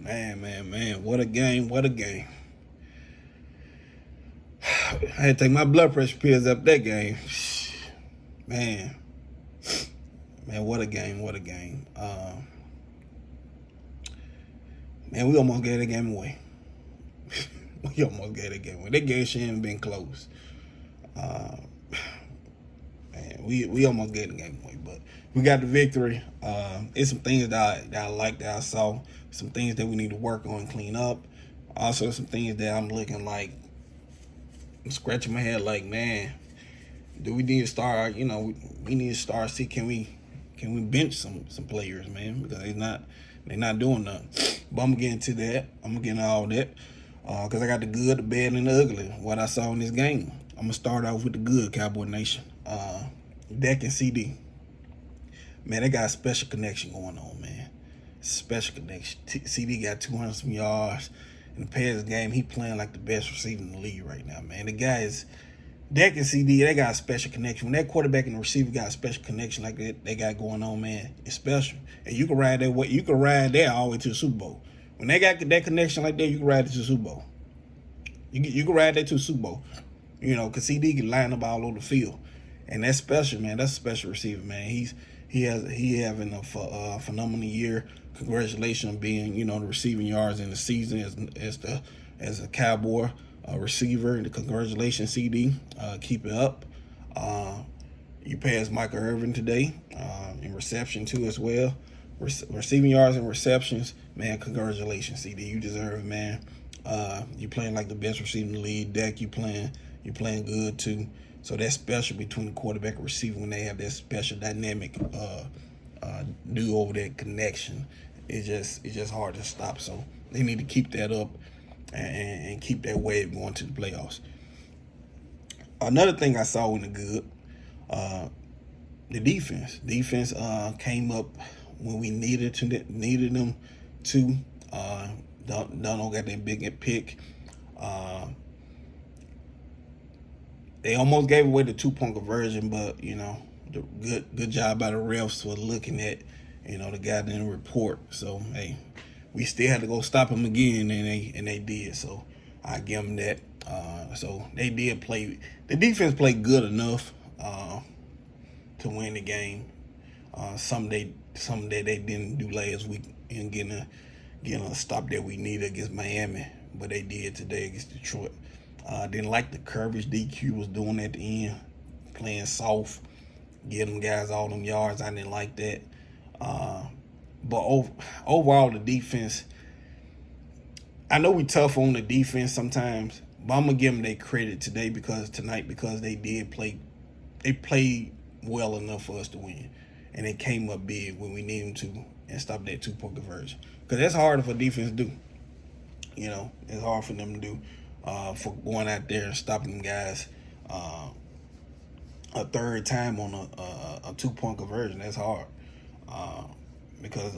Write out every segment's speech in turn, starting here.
Man. What a game. What a game. I had to take my blood pressure pills up that game. Man. Man, what a game. What a game. Man, we almost gave that game away. We almost gave that game away. That game shouldn't have been close. Man, we almost gave the game away, but we got the victory. It's some things that I like that I saw. Some things that we need to work on and clean up. Also, some things that I'm looking like, I'm scratching my head like, man, do we need to start? We need to start see can we bench some players, man, because they're not doing nothing. But I'm gonna get into that. I'm gonna get into all that because I got the good, the bad, and the ugly. What I saw in this game. I'm gonna start off with the good, Cowboy Nation. Dak and CD. Man, they got a special connection going on, man. Special connection. CD got 200 some yards in the past game. He playing like the best receiver in the league right now, man. The guy is Dak and CD. They got a special connection. When that quarterback and the receiver got a special connection like that, they got going on, man. It's special, and you can ride that way. You can ride there all the way to the Super Bowl. When they got that connection like that, you can ride it to the Super Bowl. You can ride that to the Super Bowl. Because CD can line up all over the field, and that's special, man. That's a special receiver, man. He having a phenomenal year. Congratulations on being the receiving yards in the season as a Cowboy receiver. And congratulations, CD. Keep it up. You passed Michael Irvin today in reception too as well. Receiving yards and receptions, man. Congratulations, CD. You deserve it, man. You playing like the best receiver in the league. Dak, you playing good too. So that's special between the quarterback and receiver when they have that special dynamic duo over that connection. It's just hard to stop. So they need to keep that up and keep that wave going to the playoffs. Another thing I saw in the good, the defense. Defense came up when we needed them to. Donald got that big pick. They almost gave away the 2-point conversion, but the good job by the refs for looking at the guy didn't report. So hey, we still had to go stop him again, and they did. So I give them that. So they did play. The defense played good enough to win the game. Something that they didn't do last week in getting a stop that we needed against Miami, but they did today against Detroit. Didn't like the coverage DQ was doing at the end, playing soft, getting guys all them yards. I didn't like that. But overall, the defense, I know we tough on the defense sometimes, but I'm going to give them their credit tonight because they did play. They played well enough for us to win. And they came up big when we needed them to and stopped that 2-point conversion. Because that's hard for defense to do. It's hard for them to do. For going out there and stopping them guys a third time on a 2-point conversion. That's hard because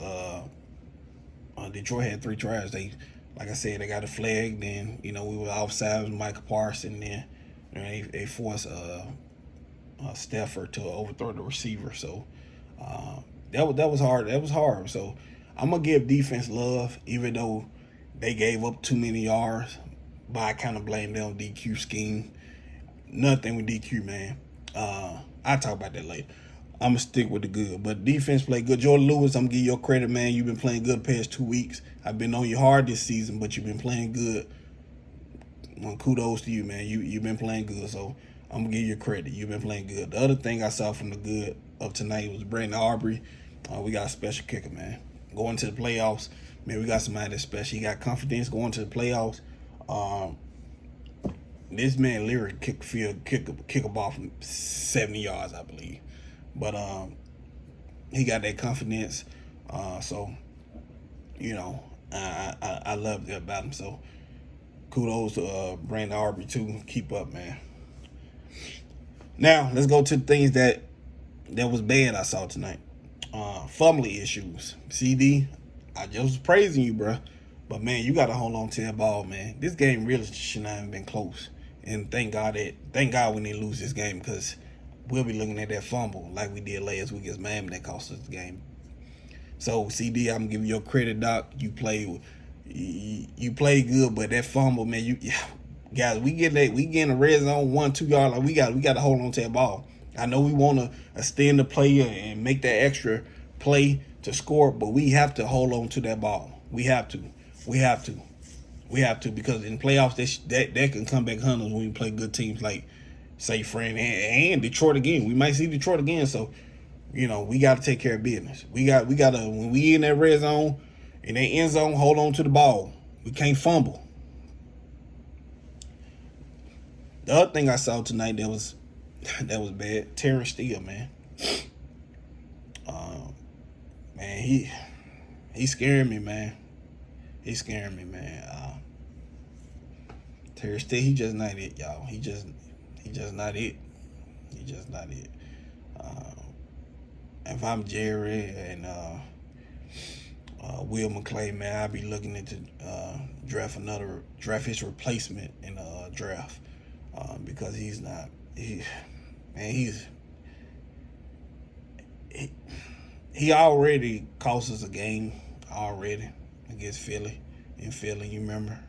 Detroit had 3 tries. Like I said, they got a flag. Then we were offside with Michael Parsons. Then they forced Stafford to overthrow the receiver. So that was hard. That was hard. So I'm gonna give defense love, even though they gave up too many yards. But I kind of blame them on DQ scheme. Nothing with DQ, man. I'll talk about that later. I'm going to stick with the good. But defense played good. Jordan Lewis, I'm going to give you your credit, man. You've been playing good the past 2 weeks. I've been on you hard this season, but you've been playing good. Well, kudos to you, man. You've been playing good, so I'm going to give you credit. You've been playing good. The other thing I saw from the good of tonight was Brandon Aubrey. We got a special kicker, man. Going to the playoffs, man, we got somebody that's special. He got confidence going to the playoffs. This man literally kick a ball from 70 yards, I believe. But he got that confidence. So I love that about him. So kudos to Brandon Aubrey too. Keep up, man. Now let's go to the things that was bad I saw tonight. Fumbling issues. CD, I just was praising you, bro. But, man, you got to hold on to that ball, man. This game really should not have been close. And thank God we didn't lose this game because we'll be looking at that fumble like we did last week against Miami that cost us the game. So, CD, I'm going to give you your credit, Doc. You played you play good, but that fumble, man, you guys, we get in the red zone 1-2 yard, like we got to hold on to that ball. I know we want to extend the play and make that extra play to score, but we have to hold on to that ball. We have to. Because in playoffs that can come back hunters when we play good teams like say Fran and Detroit again. We might see Detroit again, so we got to take care of business. We got to when we in that red zone, in that end zone, hold on to the ball. We can't fumble. The other thing I saw tonight that was bad. Terrence Steele, man. Man, he's scaring me, man. He's scaring me, man. Terrence Steele, he just not it, y'all. He just not it. He just not it. If I'm Jerry and Will McClay, man, I'd be looking into draft his replacement in the draft because he's not. He already cost us a game already against Philly. In Philly, you remember?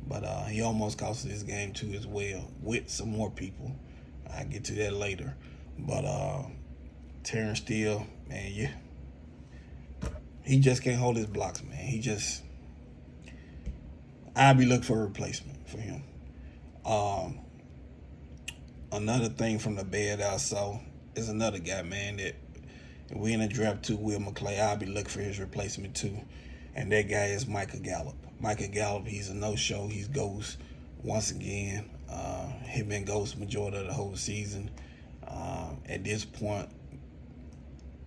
But he almost cost us this game too as well with some more people. I'll get to that later. But Terrence Steele, man, yeah. He just can't hold his blocks, man. I'll be looking for a replacement for him. Another thing from the bed I saw is another guy, man, that we in the draft too, Will McClay. I'll be looking for his replacement too. And that guy is Micah Gallup. Micah Gallup, he's a no-show. He's ghost once again. He been ghost majority of the whole season. At this point,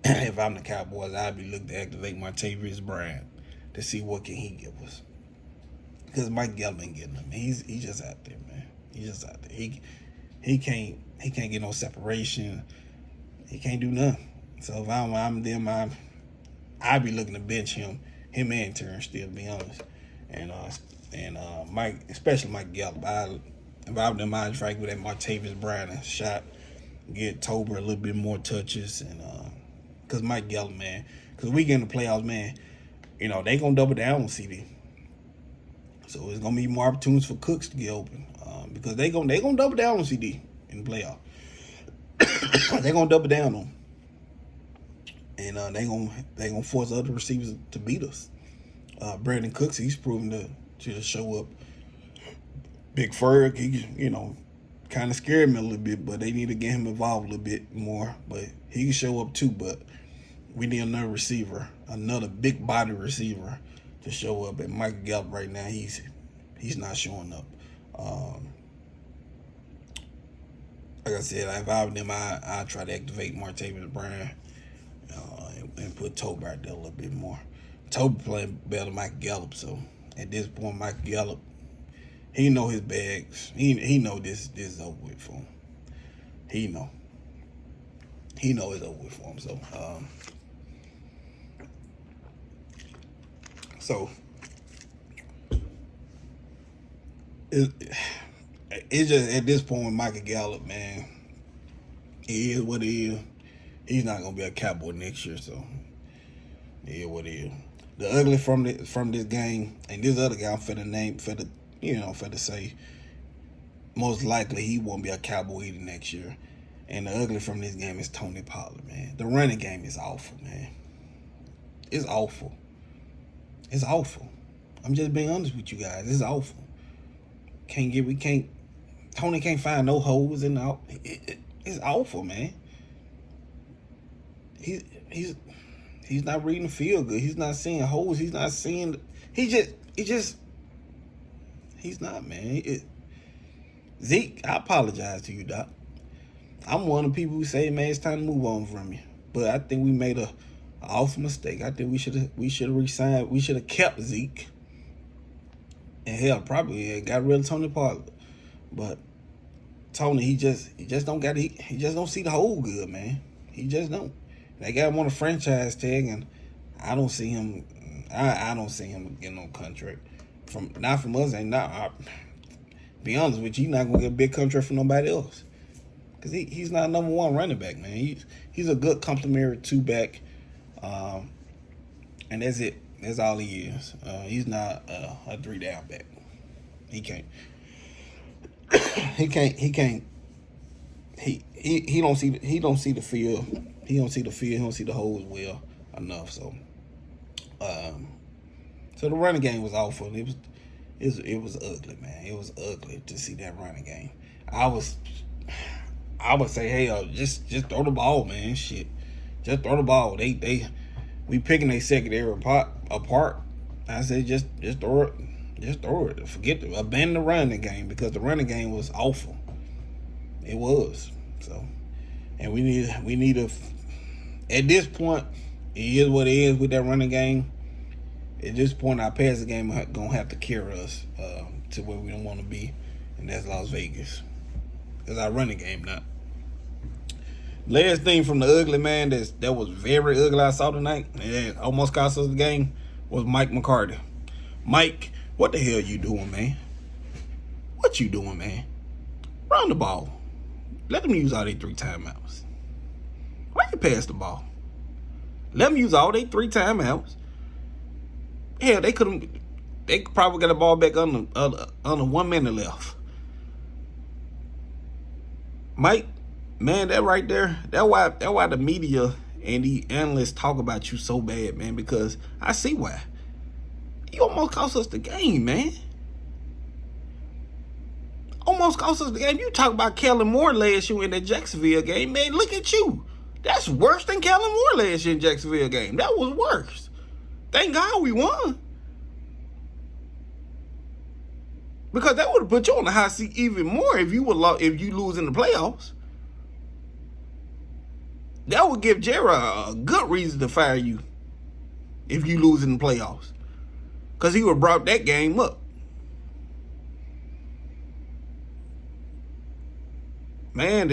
if I'm the Cowboys, I'd be looking to activate Martavis Bryant to see what can he give us. Because Mike Gallup ain't getting him. He's just out there, man. He's just out there. He can't get no separation. He can't do nothing. So if I'm them, I'd be looking to bench him and Terrence Steele, to be honest. And Mike, especially Mike Gallup. If I was them, I'd strike with that Martavis Bryant shot, get Tober a little bit more touches, and because Mike Gallup, man, because we get in the playoffs, man, they gonna double down on CD. So it's gonna be more opportunities for Cooks to get open because they gonna double down on CD in the playoff. They gonna double down on him, and they gonna force other receivers to beat us. Brandon Cooks, he's proven to show up. Big Ferg, he kind of scared me a little bit, but they need to get him involved a little bit more. But he can show up too, but we need another receiver, another big body receiver to show up. And Mike Gallup right now, he's not showing up. Like I said, if I were them, I try to activate Martavis Bryant and put Tober out there a little bit more. Tober playing better than Mike Gallup, so at this point, Mike Gallup, he know his bags. He know this is over with for him. He know it's over with for him. So it's just at this point with Michael Gallup, man, he is what he is. He's not gonna be a Cowboy next year, so he is what he is. The ugly from this game, and this other guy I'm finna say, most likely he won't be a Cowboy either next year. And the ugly from this game is Tony Pollard, man. The running game is awful, man. It's awful. It's awful. I'm just being honest with you guys. It's awful. Tony can't find no holes in the. It's awful, man. He's not reading the field good. He's not seeing holes. He's not seeing. He's not, man. Zeke, I apologize to you, Doc. I'm one of the people who say, man, it's time to move on from you. But I think we made an awful mistake. I think we should have resigned. We should have kept Zeke. And hell, probably got rid of Tony Pollard. But Tony, he just don't see the hole good, man. He just don't. They got him on a franchise tag, and I don't see him. I don't see him getting no contract not from us. And not. Be honest with you, he's not gonna get a big contract from nobody else, because he's not number one running back, man. He's a good complimentary two back, and that's it. That's all he is. He's not a 3 down back. He can't. He can't. He can't. He don't see. He don't see the field. He don't see the field. He don't see the holes well enough. Um, so the running game was awful. It was ugly, man. It was ugly to see that running game. I would say, hey, just throw the ball, man. Shit, just throw the ball. We picking their secondary apart. I said, just throw it. Just throw it. Abandon the running game because the running game was awful. It was. So, and we need a. At this point, it is what it is with that running game. At this point, our passing game gonna have to carry us to where we don't want to be, and that's Las Vegas. Because our running game not. Last thing from the ugly man that was very ugly I saw tonight, and it almost cost us the game, was Mike McCarty. Mike, what the hell you doing, man? What you doing, man? Run the ball. Let them use all their 3 timeouts. Why you pass the ball? Let them use all their 3 timeouts. Hell, they could probably get the ball back under 1 minute left. Mike, man, that right there, that why the media and the analysts talk about you so bad, man, because I see why. You almost cost us the game, man. Almost cost us the game. You talk about Kellen Moore last year in that Jacksonville game, man. Look at you. That's worse than Kellen Moore last year in Jacksonville game. That was worse. Thank God we won. Because that would have put you on the hot seat even more if you lose in the playoffs. That would give Jerry a good reason to fire you if you lose in the playoffs. Because he would have brought that game up. Man,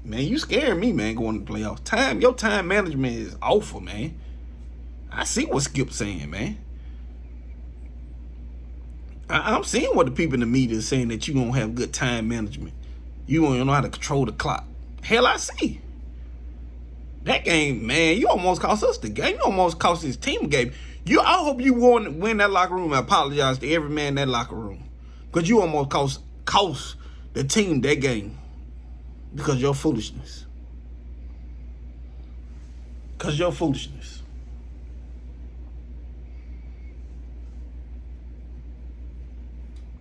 you scaring me, man, going to the playoffs. Your time management is awful, man. I see what Skip's saying, man. I'm seeing what the people in the media are saying, that you don't have good time management. You don't know how to control the clock. Hell, I see. That game, man, you almost cost us the game. You almost cost this team a game. I hope you win that locker room and apologize to every man in that locker room. Because you almost cost the team that game. Because of your foolishness. Because of your foolishness.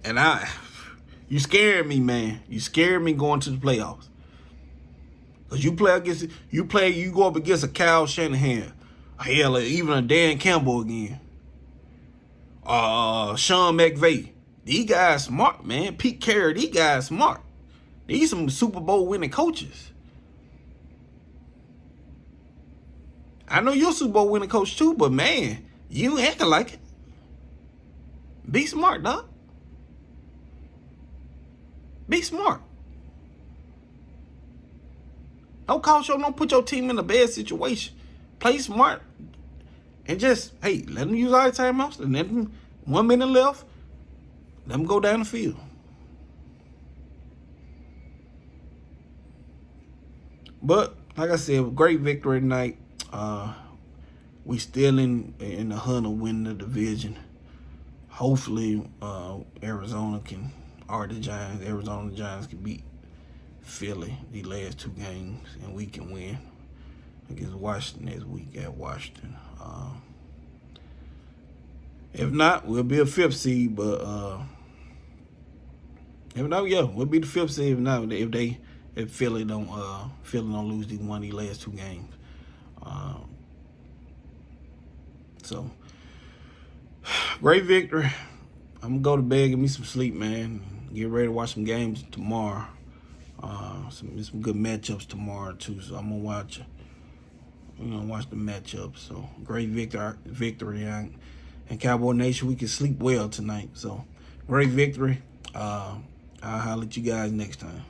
And you scared me, man. You scared me going to the playoffs. Because you go up against a Kyle Shanahan. Hell, even a Dan Campbell again. Sean McVay. These guys smart, man. Pete Carroll, these guys smart. These some Super Bowl winning coaches. I know you're a Super Bowl winning coach too, but man, you ain't acting like it. Be smart, dog. Be smart. Don't put your team in a bad situation. Play smart. And just, hey, let them use all the timeouts. And let them, 1 minute left, let them go down the field. But, like I said, great victory tonight. We still in the hunt of winning the division. Hopefully, Arizona the Giants can beat Philly the last 2 games, and we can win against Washington this week at Washington. If not, we'll be a 5th seed, but if not, yeah, we'll be the 5th seed. If not, if Philly don't lose one of these last 2 games. So great victory. I'm gonna go to bed, get me some sleep, man. Get ready to watch some games tomorrow. Some good matchups tomorrow too. So I'm gonna watch the matchups. So great victory, and Cowboy Nation, we can sleep well tonight. So great victory. I'll holler at you guys next time.